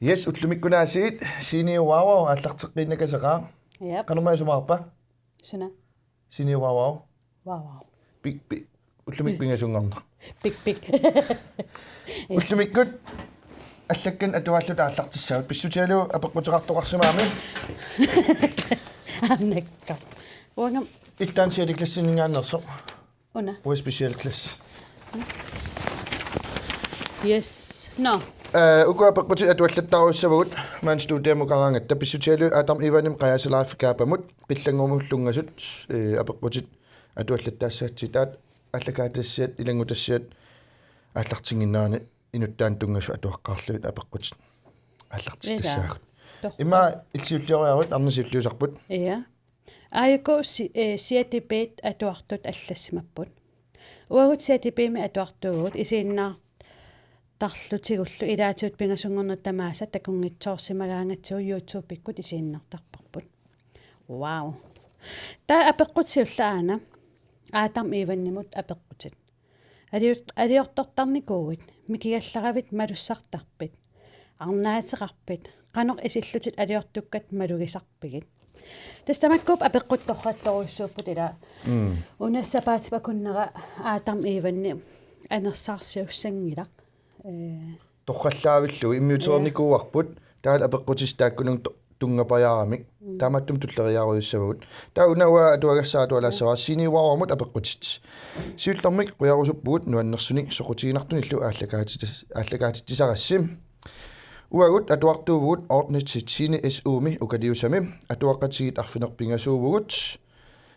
Yes, utlumikkunaasiit siniuaawau аллартеққиннакасеқаа. Yep. Qanumаасумаарпа. Suna. Siniuaawau. Wow. Big utlumikpingasungorna. Big. Utlumikкут аллаккан атуаллута аллартиссаут писсутиалу апеққутеқартоқарсимаами. Annekka. Uangam Ittaansialiklassiningaannerso. una. Hvor special klasse. Yes. No. Uku apaqquti atuallattaaruissavut maan studiamukaraangatta pissutialu atam ivanim qayasalaafikkaapamut qillangormullunngasut apaqqutit atuallattaassaatsitaat allakaatassiat ilangutassiat аллартингиннаани инуттаан тунгасу атуаққарлуит апеққут аллартиссаагут има илсиуллиориарут арнасиуллиусарпут Ja. Aiko siatipet atuartut allassimapput. Uagut siatipemi atuartugut isiinnaar tarlutigullu ilaatiut pingasungorna tamaasa takungitsoorsimagaangatsiu YouTube-ikkut isiinnartarparput. Wow. Ta apeqqutiullaana aatam ivannimut apeqqutit. Aliortortarnikuugit mikigallaravit malussartarpit. Arnaateqarpit. Qanoq isillutit aliortukkat malugisarpigit. Tastamakkup apeqquttorrattoruissuupput ila. Unassapaatipakunnera aatam ivanni anersaarsiussangilaq. Torrallaavilluu immiuterernikuuarput taal apeqqutistaakkunung tungapajaaramik taamattum tulleriaruissavut taa unawa atuagassaatualaassavaa siniuaruamut apeqqutit siullermik quyarusupput nuannersunik soqutiginartunillu aallakaatittisarassim uagut atuartuuvugut ordnitsit sine suumi ukaliusami atuaqqatigit arfinerpingasuuvugut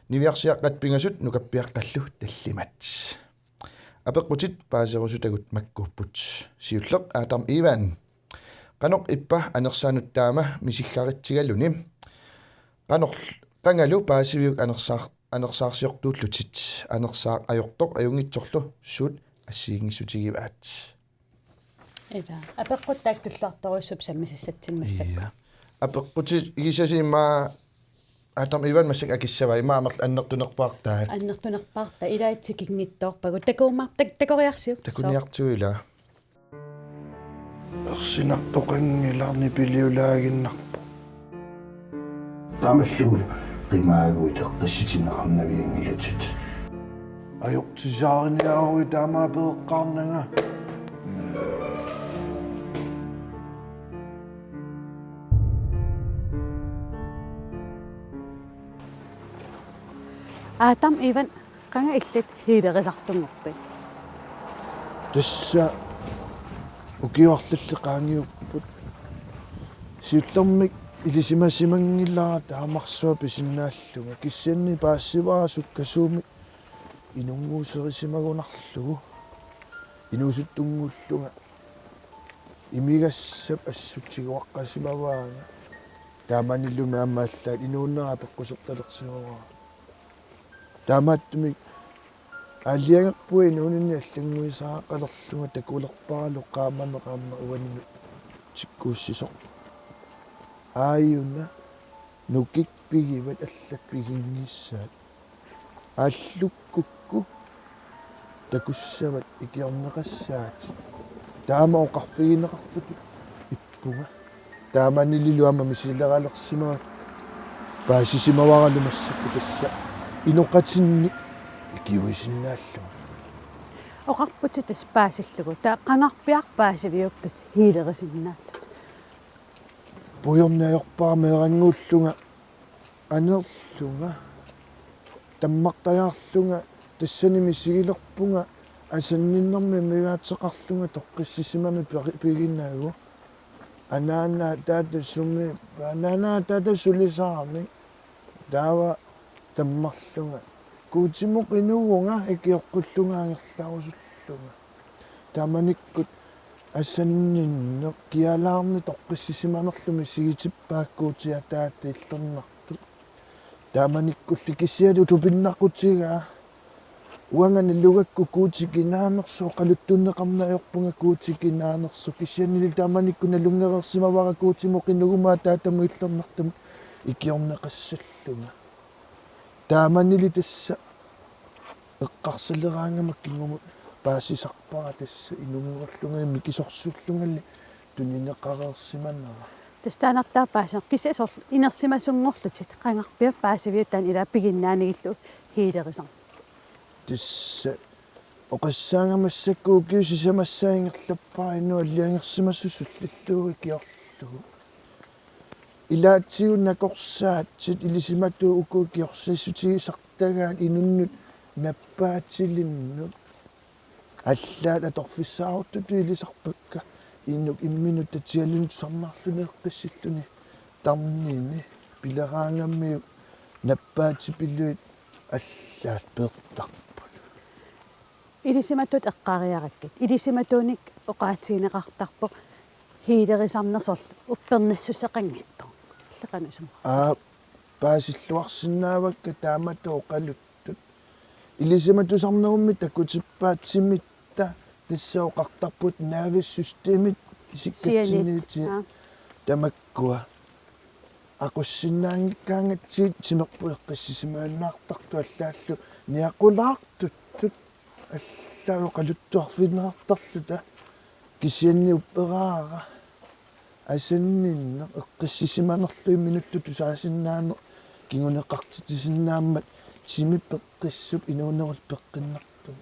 niviarsiaqqat pingasut nukappiaqqallu tallimat apeqqutit paaserusutagut makkuupput siulleq aatam ivan qanoq ippa anersaanuttaama misiggaritsigalluni qanoq qangalu paasiviuk anersaarsiortuullutit anersaaq ajortoq ajungitsorlu suut assiigissutigivaat Ida. Apeqquttakkullartoruissup sammisissatsimmassakku. apeqqutit igisasiimma aatam ivan massak akissava imaamerl annertunerpaartaan Annertunerparta ilaatsikigngittoorpagu takuumar takoriarsiu. Ersinartoqangilarni piliulaaginnarpo Tamalluul qimaaguit eqqissitineqarnaviangilutit ajortisaariniarui taamaapeeqqaarnanga Aatam ivan qanga illit hiilerisartungorpit. tassa ukiorlalleqaangiupput siullermik ilisimasimangillaa taamarsuа pisinnaallunga kissianni paassivaraasut kasuumi inunguuserisimagunarlugu inuusuttungullunga imigassap assutsigуаққасимаваага тааманиллуми аммааллаат инууннера пеққусерталерсиораа таамааттумик аллиагерпуи нуунинни аллангуисаақалерлунга такулерпаралу qaammaneqaamma uanimi tikkuussisor aayuna nukikpigivат аллакпигингиссаат ааллуккукку такуссават икиорнеқассаат таама оқарфигинеқарпут иппунга тааманилилуама мисилералерсимаа паасисимаваралумассакку тасса иноқатинни икиуисиннааллу Oqarputitas paasillugu ta qangarpiarpaasiviuk tas hiilerisinnaallut. puyornaajorpaarmeerangуулluga anerlunga tammartajaarlunga tassanimi sigilerpunga asanninnermi migaatseqarlunga toqqissisimami piginnaagu anaana taata summi anaana taata sulisaarmi taava tammarlunga kuutimuq inuunga ikioqqullugaangerlarusullunga taamanikkut ассаннинне киалаарни тоққиссисиманерлуми сигитиппааккуутиатаати иллернарту тааманиккулли киссиалу тупиннаққутигаа уангани лугакку куутикинаанерсо қалуттуннеқарнаajorpunga куутикинаанерсо киссианнили тааманиккуна лунгеверсимавара куутимоқиннугумаа таатаму иллернартам икиорнеқассаллунга тааманили тасса эққарсалераангамак кингумут паасисарпара тасса инунгерлунгалми кисорсуллунгалли тунинеқарерсиманнера тастанартаапаасеқ кисасор инерсимасунгорлутит қангарпиаппаасивиутаан илаа пигиннаанигиллу хилерисар тисса оқассаангамассаккуу киусисамассаингерлаппаа инуа лиангерсимассусуллиллууги киорлугу илаатсиуннакорсаатсит илисиматуу укуу киорсиссутигисартагаат инуннут наппаатилиннут аллаат аторфиссаарутуту илисарпакка иннук имминут татиалунут сарнарлунеэққиссиллуни тарнини пилераангаммиу наппаатипиллуит аллаат пеэртарпут илисиматут эққариараккит илисиматууник оқаатигинеқартарпо хилерисарнерсор уппернассусеқангиттор леканусум паасиллуарсинаавакка тааматоо қалуттут илисиматусарнерумми таккутиппаатсимитта тассаоқартарпут наависсустемит сиккатсинити тамаккуа aqussinnaangikkaangatsiit simerpueqqissisimaannaartartu allaallu niaqulaartuttut allaalu qaluttuarfineartarluta kisianni upperaara asanninne eqqissisimanerlui minuttu tusaasinnaanu kinguneqartitisinnaammat timippeqqissuk inuunerut peqqinnertum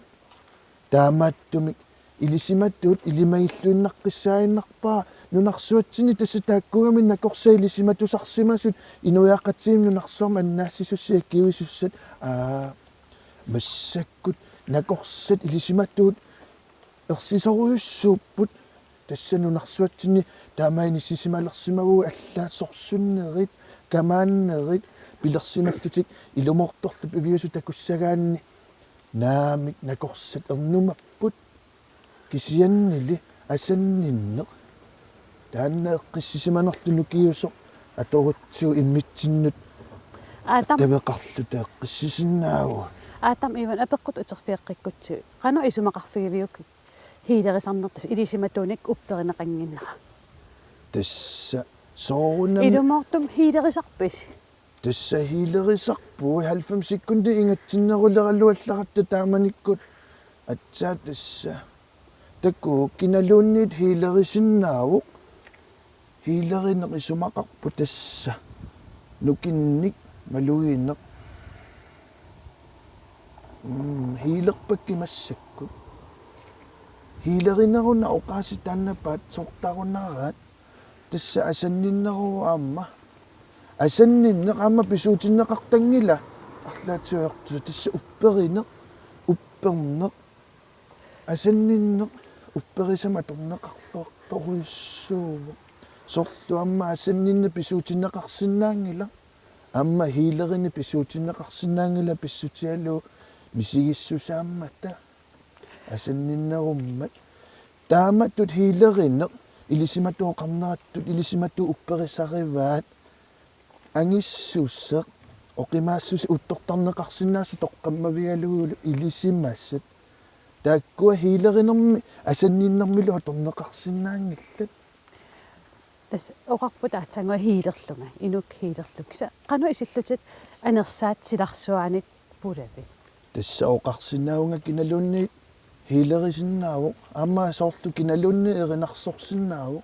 taamaattumik илисиматтуут илимаиллуиннаққиссаиннарпаа нунарсуатсини тасса тааккугамин накорса илисиматусарсимасут инуяаққатсиим нунарсуарма аннаассисуссиа киуисуссат массаккут накорсат илисиматтуут ерсисоруйуссууппут тасса нунарсуатсини таамаини сисималерсимагуу аллаат сорсуннерит камааннерит пилерсималлутик илуморторлу пивиусу такуссагаанни наамик накорсат ернумаппут кисианнили асаннинне тааннеэққиссисиманерлуну киусо аторутсуу иммитсиннут тавеқарлута эққиссисиннаагу аатам иван апеққут утерфиэққиккутсуу қано исумақарфигивиук хилерисарнертас илисиматууник упперинеқангиннера тасса соорунам илумортум хилерисарпис тасса хилерисарпуу 90 секунди ингатсиннерулераллуалларатта тааманиккут атсаа тасса такку киналуунниит хилерисиннааву хилеринеқ исумақарпу тасса нукинник малуиинеқ хилерпакки массакку хилеринеруна оқааситааннапаат сортарунараат тасса асанниннеруу аама асанниннеқ аама писуутиннеқартангила арлаатсуйорту тасса упперинеқ уппернеқ асанниннеқ упперисама торнеқарлуарторуйуссууву сорту амма асаннинне писуутиннеқарсинаангила амма хилерини писуутиннеқарсинаангила писсутиалу мисигиссусааммата асанниннеруммат тааматтут хилеринеқ илисиматуоқарнераттут илисимату упперисариваат ангиссуссеқ оқимаассуси уттортарнеқарсинаасу тоққаммавигалугулу илисимассат тааккуа хилеринерми асанниннэрмилу аторнеқарсинаангиллат тас оқарпут аатсангуа хилерлунга инук хилерлук киса қано исиллутит анерсаат силарсуаанит пулави тасса оқарсинаунга киналуунни хилерисиннааву аама соорлу киналуунни эринарсорсиннааву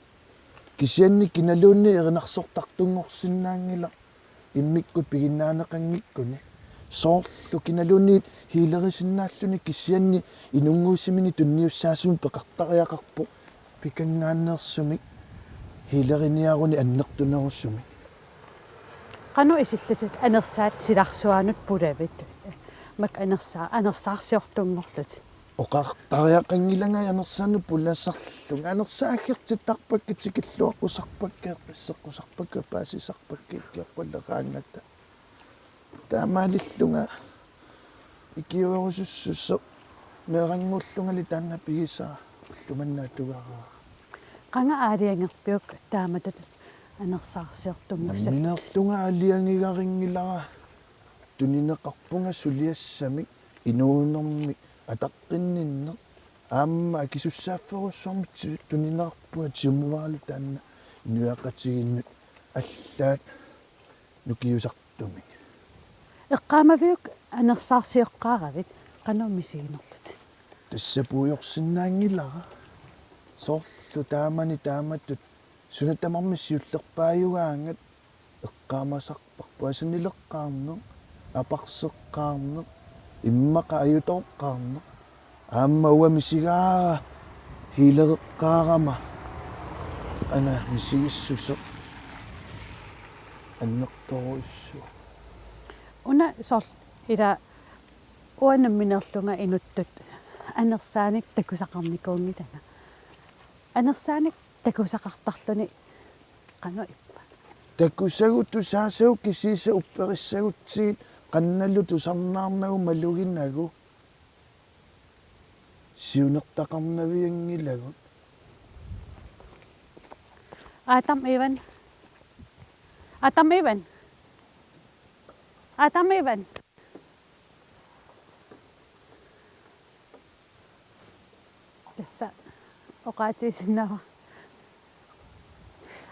кисианни киналуунни эринарсортартунгорсинаангила иммиккут пигиннаанеқангиккуни соорлу киналуунниит хилерисиннааллуни кисианни инунгуусимини тунниуссаасуми пеқартариақарпу пикангааннерсумик хилериниаруни аннертунеруссуми қано исиллутит анерсаат силарсуаанут пулавит мак анерсаарсиортунгорлутит оқартариақангиланга анерсаану пулассарлунга анерсааггертиттарпакки тикиллуаққусарпаккаа писсеққусарпакка паасисарпакки киаққуллераангатта таамаалиллунга икиуерусуссуссо мерангуллунгали таанна пигисаа уллуманнаатугараа қанга аалиангерпиук тааматат анерсаарсиортунгусса минерлунга алиангигарингилара тунинеқарпунга сулиассамик инуунэрмик атаққиннинне аама акисуссаафферуссуармит тунинеқарпуга тиумуваалу таанна инуяақатигиннут аллаат нукиусартумик эққаамавиук анерсаарсиоққааравит қано мисигинерлут тассапуйорсинаангилара соорлу иллу таамани тааматтут сунатамармиссиуллерпааюгаангат эққаамасарпарпу асанилеққаарнеқ апарсеққаарнеқ иммақа аютооққаарнеқ аама уамисигаа хилереққаарама ана мисигиссусеқ аннерторуиссуа уна сор ила уанамминерлунга инуттут анерсааник такусақарникуунгитана анерсааник такусақартарлуни қано иппа такусагуту саасау кисиса уппериссагутсигит qannallu tusarnaarnagu maluginagu siunertaqarnaviangilagut Adam Evan tässä oqaatisinnaava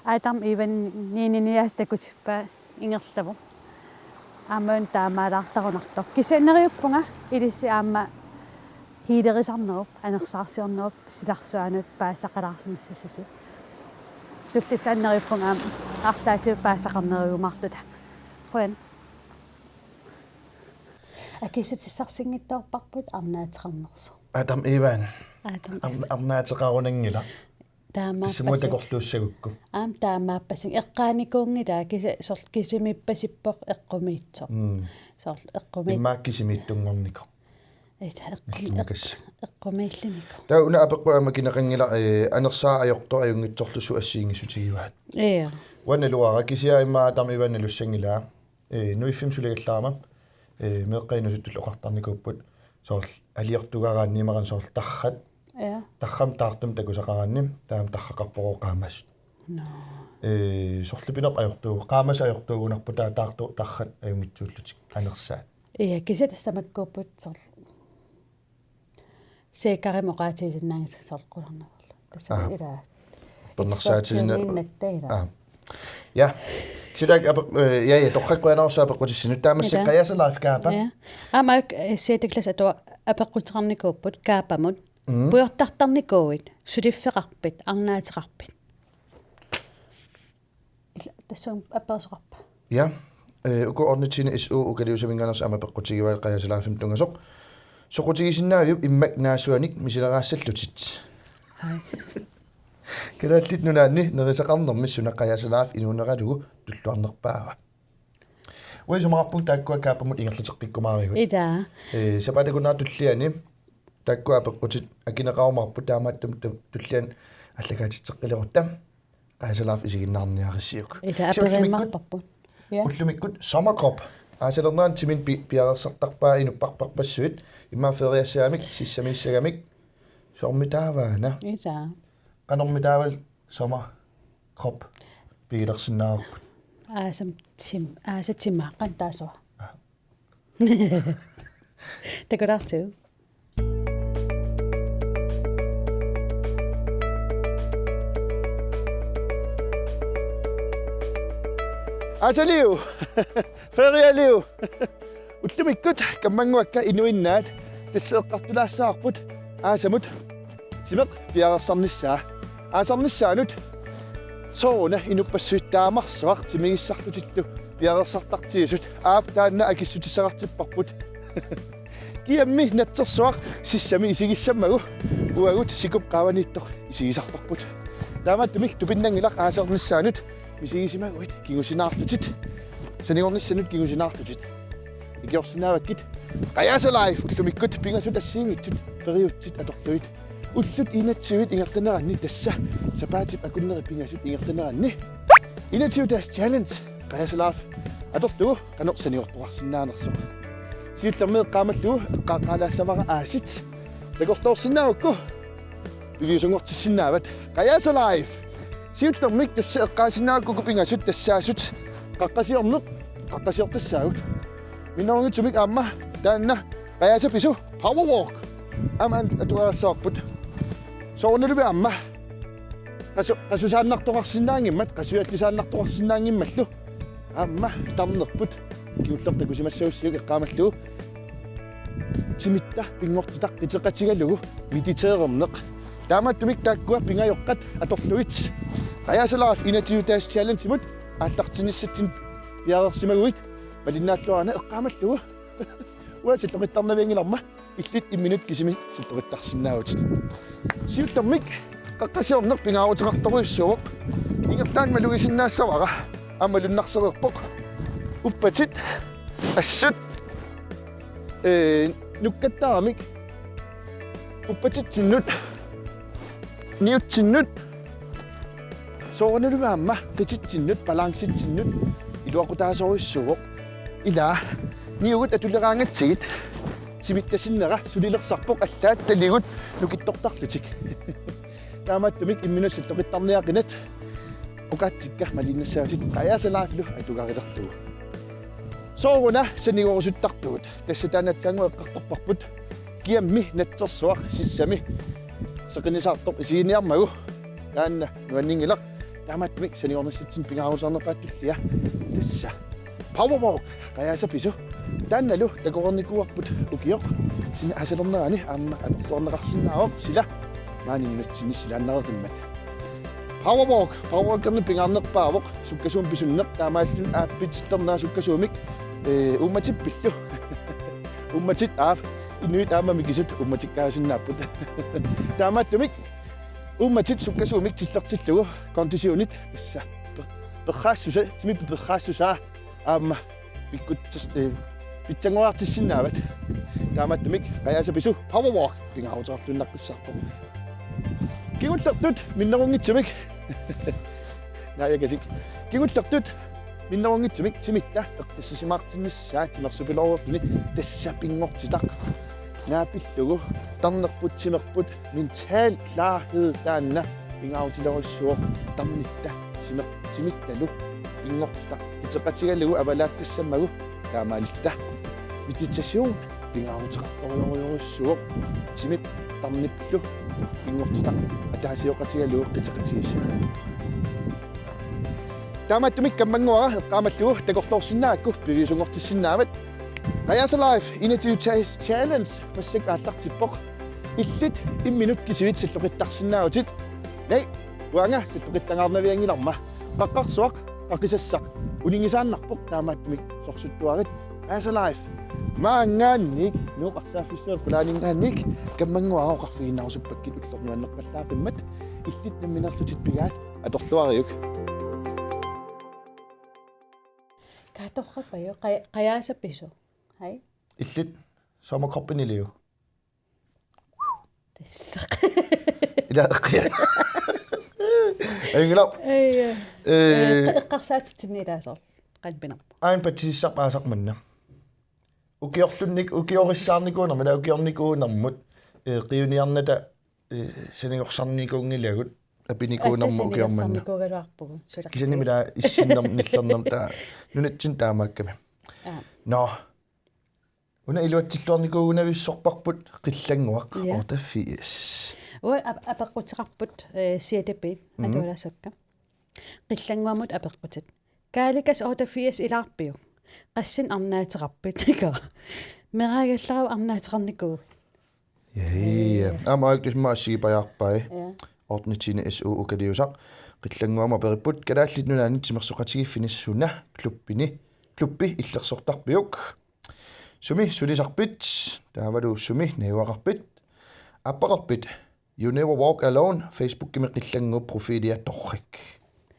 Adam Evan niiniastakutippa ingerlavu Aamman taamaalаарtarunartor kisanneriuppunga ilissi aamma hiilerisarnerup anersaarsiornerup silarsuanut paassaqalaarsimissusi tullisanneriuppunga artaati paassaqarneriumartuta quen akisitsissarsinngittorparput arnaateqarnerso Adam Evan arnaateqarunangila таамааппасигукку таамааппасиг эққааникуунгилаа киса сорл кисимиппасиппоқ эққумиитсоо сорл эққумиит имааккисимииттунгорнико эққумииллинико таа уна апеққуама кинеқангила анерсаа ajortor ajungitsorlusu ассиингисутигиваат уаналуара кисиа имаа тамиваналуссангилаа нуиффим сулигаллаама меққинусуттул оқартарникууппут сорл алиортугарааннимаран сорл таррат таррам таартум такусақараанним таам таррақарпороқаамассут сорлупинеқ ajortuu qaamasa ajortuugunarpu таа таарту таррат аюнгитсууллутик анерсаат киса тассамаккууппут сорл секаримоqaatiисиннаангис сорқуларнавалла тасса илаа поннерсаатисина я сидак я торраққуанаарсаа пеққутиссинут таамассақ қаяса лайфкаапа ама сиатеклас атуа апеққутеқарникууппут каапамут пуйортартарникууит сулиффеқарпит арнаатеқарпит тассуум апперсоқарпа я уку орнитсина ису укалиусаминганерс ама пеққутигиваал қаясалаафим тунгасоқ соқутигисиннаавиуп иммак наасуаник мисилераассаллутит хай кэлааллит нунаанни нерисақарнерми сунаққаясалаaf инуунератугу туллуарнерпаава уисумаарпун тааккуа каапамут ингерлатеққиккумааригут ида сапатакунаа туллиани тааккуа пеққутит акинеқарумарпу таамааттум туллиан аллагаатитеққилерутта қаясалаaf исигиннаарниариссиук ида аперимарпарпут уллумиккут sommerkrop аасалернаан тимин пиарерсартарпаа инуппарпарпассуит иммаафериассаамик сиссамиссагамик сормитааваана ида канормитаавал sommerkrop пиилерсинаарпут аасатимааққан таасуа такорарту Asaliu ferialiu utlumikut kammanguakka inuinnaat tasseeqqartulaassаарput aasamut simeq piarersarnissaa aasarnissaanut soona inuppassuittaamarsuaq timigissartutillu piarersartartiisut aap taanna akissutissaqartipparput kiammi natsersuaq sissami isigissammagu uagut sikup qaavaniittor isigisarparput taamattumik tupinnangilaq aasarnissaanut мисигисимагуит кигусинаарлутит санигорниссанут кигусинаарлутит игиорсинааваккит қаясалайф уллумиккут пингасут ассиингитсут периутсит аторлуит уллут инатсуит ингертанеранни тасса сапаатип акуннери пингасут ингертанеранни инатсиутаас challenge қаясалаaf аторлугу канерсаниортуарсинаанерсо сиуллермеэ qaamallугу эққааққалаассавара аасит такорлоорсинаавакку пигисунгортиссинаават қаясалайф сиуттермик тасса эққаасинаакку пингаасут тассаасут қаққасиортассаагут минорунгитсумик аама таанна қаяаса пису power walk аман атуарассаарпут соорнелуби аама қасусааннартоқарсинаангиммат қасуаллисааннартоқарсинаангиммаллу аама тарнерпут киуллертакусимассауссуг таамааттумик тааккуа пингайоққат аторлуит аяасалараф инатиутаас challenge мут ааттартиниссатсин пиарерсимагуит малиннааллуарана эққаамаллугу уасиллоқиттарнавиангиларма иллит имминут кисими силлоқиттарсинаагут сиуттармик қаққасиорнер пингаарутеқарторуиссууоқ ингертаан малугисиннаассавара амалуннарсереерпоқ уппатит ассут нуккаттаарамик уппатитсиннут ниутсиннут соорнелугаамма тититсиннут баланситсиннут илуақутаасоруиссууоқ ила ниугут атулераангатсигит симиттасиннера сулилерсарпоқ аллаат талигут нукиттортарлутик таамааттумик имминуссиллоқиттарниақинат оқаатсикка малиннассаатит қаяасалаафлу атугарилерлугу сооруна санигорусуттартугут тассатаанатсаангуэққарторпарпут киамми натсерсуақ сиссами сеқинисаартоқ исигиниармагу таанна нуаннингилақ таамааттумик санигорнасситсин пингаарусаарнерпааттуллиа тасса powerwalk қаяасапису таанналу такорникуарпут укиоқ сина асалернерани аама атлуорнеқарсинааоқ сила мааниннатсини силааннереқиммат powerwalk керни пингаарнерпаавоқ суккасуум писуннеқ таамааллун ааппитситтернаа суккасуумик умматиппиллу умматит аап инуит аамамикисут умматиккаасиннааппут таамааттумик умматит суккасуумик тиллертиллугу кондисионит пасса перхаассуса тими перхаассуса аама пиккутсас питсангуартиссиннаават таамааттумик қаяасапису powerwalk пингаарутеқартуннаққиссаарпо кигуллертут миннерунгитсимик наягасик кигуллертут миннерунгитсимик тимитта эққиссисимаартиннссаа тимерсупилоорлуни тассапингортитақ наапиллугу тарнерпутсимерпут ментал кларhed таанна пингаарутилеруссуоқ тарнитта симер тимитталу пингортитақ итеқатигалугу авалааттассаммагу таамаалитта медитацион пингаарутеқарториориоруссуоқ тимип тарнипплу пингортитақ атаасиоқатигалугу қитеқатигиссуа таамааттумик каммангуара эққаамаллугу такорлоорсинаакку пивисунгортиссинаават Аяасалаиф инатиутаас challenge пассак ааллартиппоқ иллит имминут кисивит силлоқиттарсинаавутит най уанга силлоқиттангаарнавиангиларма қаққарсуақ қаққисассақ улингисааннарпоқ таамааттумик сорсуттуарит Аяасалаиф маангаанник нуоқарсааффиссуал кулаанингаанник каммангуара оқарфигинаарусуппаккит уллорнуаннерпаллаапиммат иллит намминерлутит пигаат аторлуариук каторрапайо қаяасаппису хай иллит сомакорпинилиу тассақ ила эққиа энгилап эққарсаатитсинилаасоор қалпинарпа аин патиссарпаасарманна укиорлунник укиорissаарникуунер мила укиорникуунэрмут қиуниарната санигорсарникуунгилагут апиникуунэрму укиорманна никугалуарпугу кисанимила иссиннер ниллернер таа нунатсин таамаакками но уна илуатсиллуарникуугунависсорпарпут қиллангуақ ортаффиис уа апеққутеқарпут сиатапит атуаласакка қиллангуамут апеққутит кааликас ортаффиис илаарпиу qaссин арнаатеқарпит ника мераагалларау арнаатеқарникуу яа амаакис маасигипаярпай орнитсина су укалиусақ qillangуама периппут калааллит нунаанит симерсоқатигиффиниссуна клуппи иллерсортарпиук суми сулисарпит таавалу суми наюақарпит аппақарпит You Never Walk Alone Facebook кими qillanguu профилиатторрик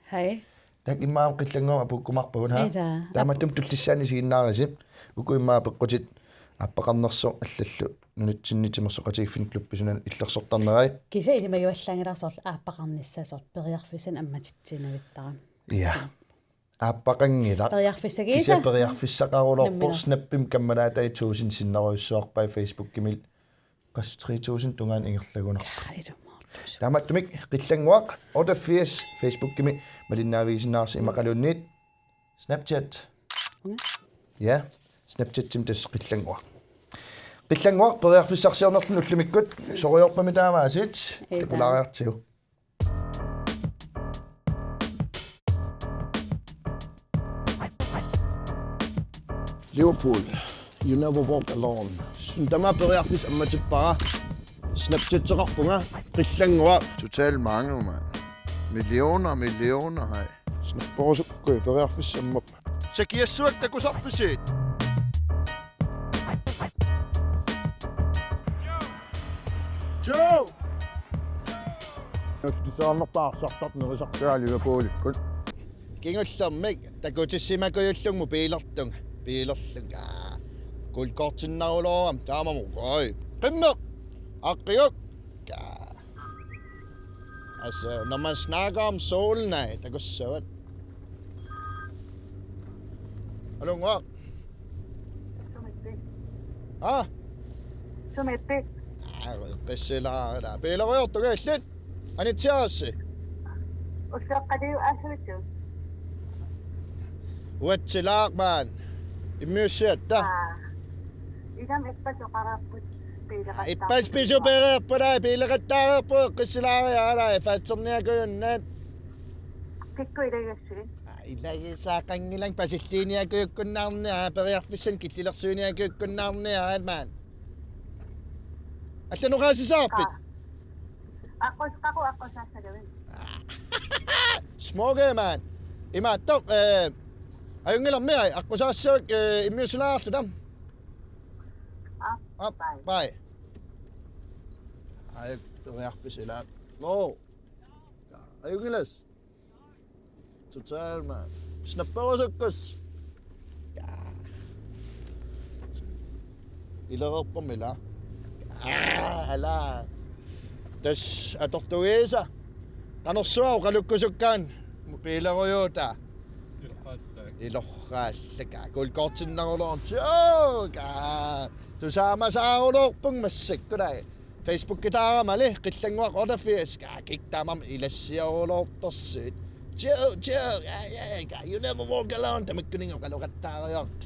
хай так имаам qillanguu апуккумарпагун ха тааматтум туллиссаани сигиннаараси укуиммаа пеққутит аппақарнерсо аллаллу нунатсиннитимерсоқатигиффин клупписунан иллерсортарнерай киса илимагуаллаангиларсоор ааппақарниссаасоор периарфисан амматитсинавиттара я аппақангила периарфиссагиса киса периарфиссақарулорпор снаппим каммалаата 1000 синнеруйссуарпай Facebook кимил qas 3000 tungaan ingerlagunaq тааматтумик qillangуақ orderfies Facebook кими малиннаавигисинаарси имақалуунниит Snapchat я Snapchat тим тас qillangуақ периарфиссарсиорнерлун уллумиккут сориорпами таамаасит такулаариартигу Liverpool You Never Walk Alone. Sundama periarfis ammatipara Snapchat-teqarpunga qillangua total mange mand. Millioner hej. Snapporusukku periarfissammap. Sakiassuak takusarpisit. Joe! Naftisaarnertaarsartart nerisartualigapuulikkun. Kingullermik takutissimakuyullungmu piilertung piilerlunga kulkortinnaruloram taamamukoi qimmeq aqqiuk altså når man snakker om solen af der går søvn hallo ngor ah Sumette. qissila da piileruyortugaallun anitiaassi Usaqqadiu asritu. uatsilaaq maan immiussiatta Idam ippasu qarapput piileqattaa. ippas pisupereerpulai piileqattaareerpu qissilaariarai faatserniakuyunnaat Tikku idagassuin. ilagisaaqangilang pasilliniakuyukkunnaarnia periarfissan kittilersuiniakuyukkunnaarnia maan allanuqaasisaarpit Aqqusaassalawin. smoke maan imaattoq ajungilermia aqqusaassuk immiusilaarlutam pai ay periarfisilaat no ajungilas total man snapperusukkus ilererpamila ala tas atortugiisa qanersuau qalukkusukkaan piileruyuuta ilorraallaka kulkortinnaruloorn tjooka tusaamasaaruloorpung massakkula Facebook kitaaramali qillanguaq ordafias kiktaamam ilassiaruloortersuit you never walk alone tamakkuninga qaluqattaariart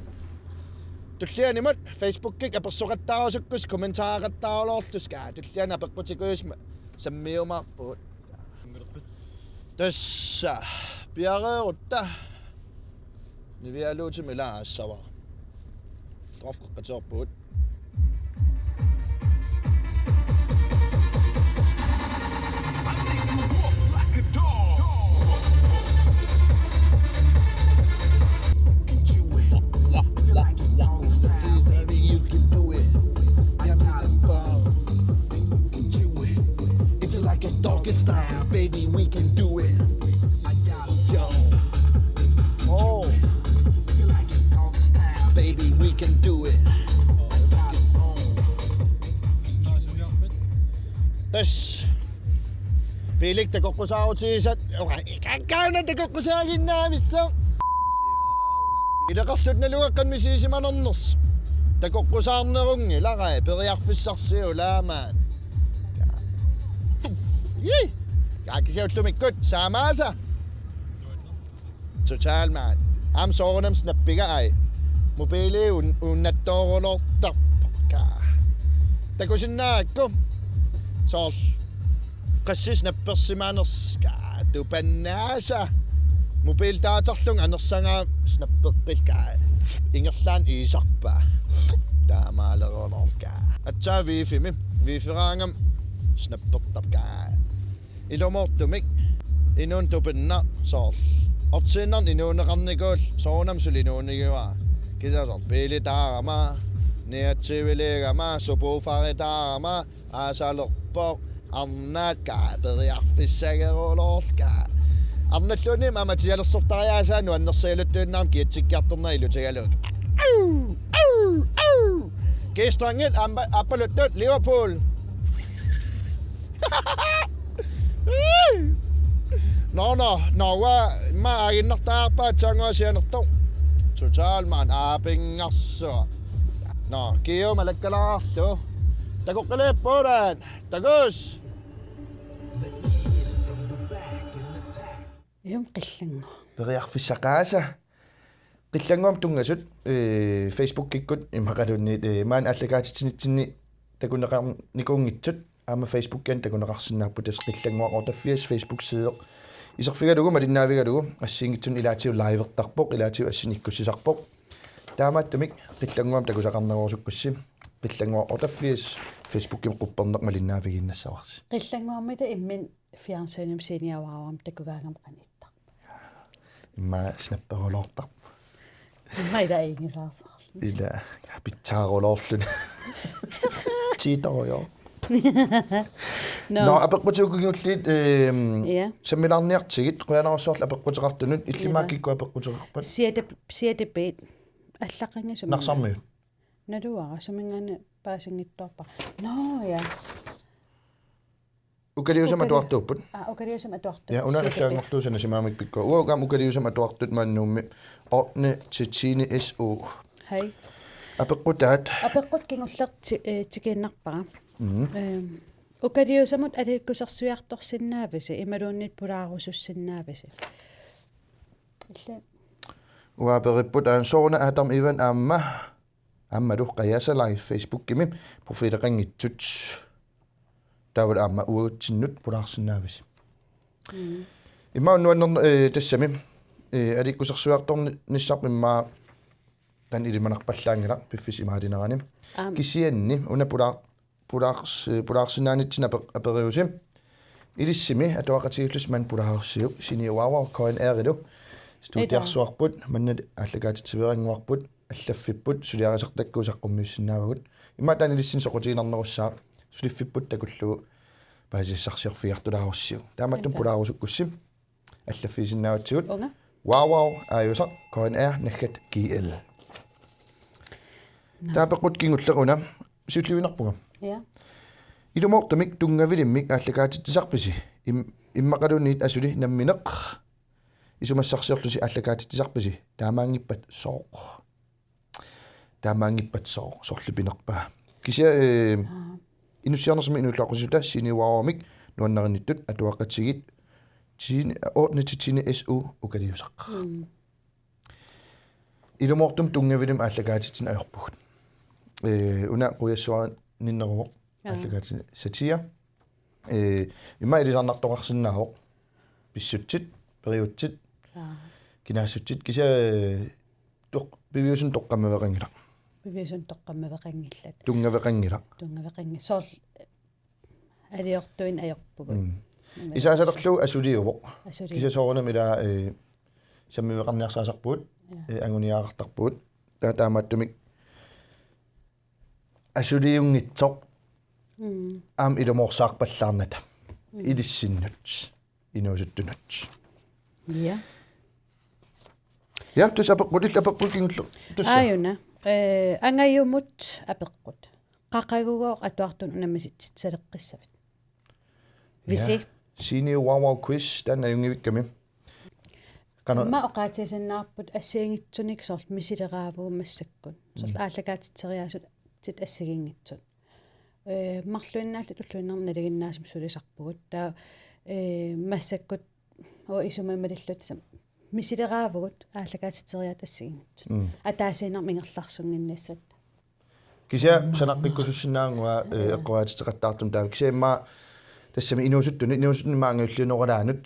tullianimut Facebook-kik apersoqattaarusukkus kommentaaqattaarulorlus tulliana peqqutikuisma sammiumaarput tassa piareerutta nivialuutimila aassava trafqaqqateerput Style, baby, we can do it. Yo. oh Baby, we can do it. tass piilik takoqqusaarutisat kakkauna takoqqusaaginnaamissaq ilaqarlutnaluaqqan misiisimanernerс takoqqusаарnerungi laqai periarfissarsiulaamaan Kakisiutlumikut saamaasa total man am soornam snappiga ai mobiili unnattoorulortarpa takusinnaakku soors qassis nappersimaanerss tupannaasa mobiil taatarlung anersangaa snappeqqilka ingerlaan iisarpa taamaalerolorka atsaa viifimi viifiraangam snappertarka ilomortumik inun tupinna soor ortsiinnan inuuneqarnikuul soonam sulinuunigua kisasor piilitaarama niatsiviligama supuufaritaarama aasalerpoq arnaat periarfissageruloorka arnalluni mamatialersortariaasaanu annersialuttuunnaam kiatsikkiarterna ilutigaluk kiistrangit appaluttut Liverpool no wa ma aginnertaarpa tsangoasianertu total man aapingarso no kiu malakkalararlu takoqqaleeppuulaan takus Yum qillangu. Periarfissaqaasa qillanguam tungasut Facebook-kikkut imhaqalunniit maan allakaatitsinitsinni takuneqarnikuungitsut ama Facebook-kan takuneqarsinnaappu tas qillanguaq ortaffias Facebook-sideq iserfigalugu malinnavigalugu assiingitsun ilaatiu liveertarpoq ilaatiu assinikkussisarpoq taamaattumik qillanguam takusaqarneruusukkussim qillangua ortaffiis Facebook-im qupperneq malinnaavigиннассаварси qillangуармита иммин фиарсуунам синиаваарам такугаангам qanitta имма снапперолоортар иммайда ингисаарсаар ила питсааролоорлуни титорё но апеккутиукугиуллиит саммилаарниартигит қуянарсуарла апеккутеқартунут иллимааккикку апеккутеқарпат сиатепит аллақангасум нарсармиут надуара сумингаана паасингитторпа но я укалиусама туартууппут укалиусама туарту я уналлаангорлуусана симаамик пикку уагам укалиусама туартут мааннуумми орне титини су хай апеккутаат апеккут кингуллер тикииннарпара укалиусамут аликкусерсуиарторсиннаависи ималууннит пулаарусуссиннаависи илла уапериппут аансоорна аатам иван аммалу қаясалай Facebook кими профилеқангитсут тавал амма уутсиннут пулаарсиннаавис имауннуаннер тассами аликкусерсуиарторни ниссарпиммаа тан илиманарпаллаангила пиффис имаадинерани кисианни уна пулаарсинаанитсина апериусим илиссими атуақатигиллус ман пулаарсиу синиуава коин эрилу студиарсуарпут маннат аллагаатитсиверингуарпут аллаффиппут сулиарисартаккуусаққуммиуссиннаавагут имаатаан илиссин соқутигинарнерусsaa сулиффиппут такуллугу паасиссарсиорфиартулааруссиу тааматтум пулаарусуккуссим аллаффисиннааватсигут вау ааюса коин эр нахат гл таапеқут кингуллеруна сиулливинарпуга я илумортамик тунгавилиммик аллагаатитсарписи иммақалуниит асули намминеқ исумассарсиорлуси аллагаатитсарписи таамаангиппат сооқ сорлупинерпаа кися инуссиарнерсми инууллаақусута синиуарамик нуаннеринниттут атуақатсигит тини су укалиусақ илумортум тунгавилим аллагаатитсин аёрпугут уна қуяссуара ниннерумо аллагаатин сатия имма илисарнартоқарсинаавоқ писсутсит периутсит кинаасутсит кися тоқ бивиусун тоққаммавеқангила бивиусун тоққаммавеқангиллат тунгавеқангила соор алиортуин аёрпугут исаасалерлу асулиувоқ кися соорнам ила саммивеқарниарсаасарпуут ангуниаартарпуут таамааттумик асулиунгитсоқ ам илуморсаарпаллаарната илиссиннут инуусуттунут я тус апеққулиллу аюна ангаюмут апеққут қақагугоо атуартун унаммаситсалеққиссавит виси сини вау quiz тана юнгивикками ма оқаатисаннаарпут ассиингитсуник сорл мисилераавуумассаккун сорл ааллагаатитсериаасут тит ассагингитсут марлуиннааллу туллуиннерналагиннаасум сулисарпугут таа массаккут исумамалиллутсам мисилераавугут ааллагаатитсериаат ассагингитсут атаасиинер мингерларсунгиннассат кися санаққиккусуссинаангуа эққуаатитеқаттаартум таа кисаимма тассами инуусуттуни маангиуллуноралаанут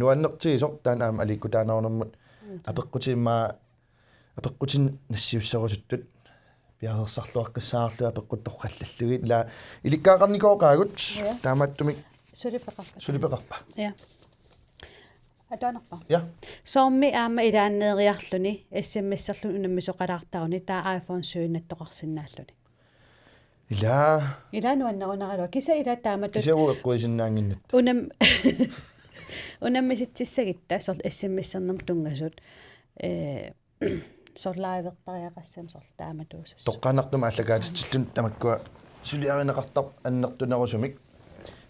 нуаннертигисо таан аама аликкутаанернэрмут апеққутин нассиуссерусуттут пиарерсарлуаққиссаарлу апеққутторқаллаллуги ила иликкаақарникооқаагут таамааттумик сулипеқарпа я атонерпа я соорми аама илааннеериарлуни смсерлун унаммисоқалаартаруни таа iPhone 7 наттоқарсинааллуни илаануаннерунаралуа киса ила тааматут кисау эққуисиннаангиннат унаммиситсиссагитта сорл смсернерм тунгасут сорлаавертариақассам сорл тааматуусас тоққанартума аллагаатиттун тамаккуа сулиаринеқартар аннертунерусумик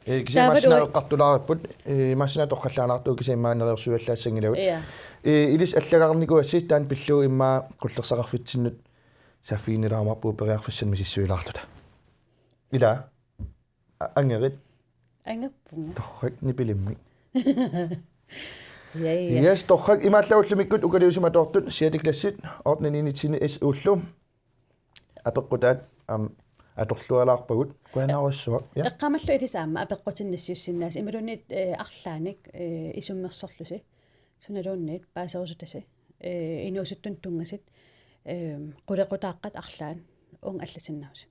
кисимассинааэққартулаараппут массина тоққаллаанартуу кисимаанерерсуаллаассангилавут илис аллагаарникуассис таан пиллуу иммаа қуллерсақарфитсиннут сафиинилаамарпуу периарфиссан мисиссуилаарлута ила ангерит ангаппунга торрак нипилимми я yes торрак имааллауллумиккут укалиусима тоортут сиатиклассит орднининитсини ууллу апеққутаат аторлуалаарпагут куанааруссуа эққамаллу илисаама апеққутиннассиуссиннаас ималунит арлааник исуммерсорлуси суналуунниит паасерусутаси инуусуттун тунгасит қулеқутааққат арлаан ун алласиннаус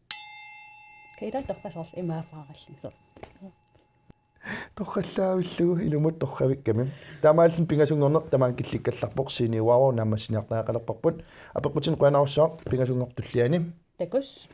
кайда торпасор имаафаараллисо торхаллаавиллугу илумут торхавикками таамааллин пингасунгорнер тамаан килликкалларпоқ синиуаро наамассиниартаақалерпарпут апеқутин қуанаарусаа пингасунгортуллиани такус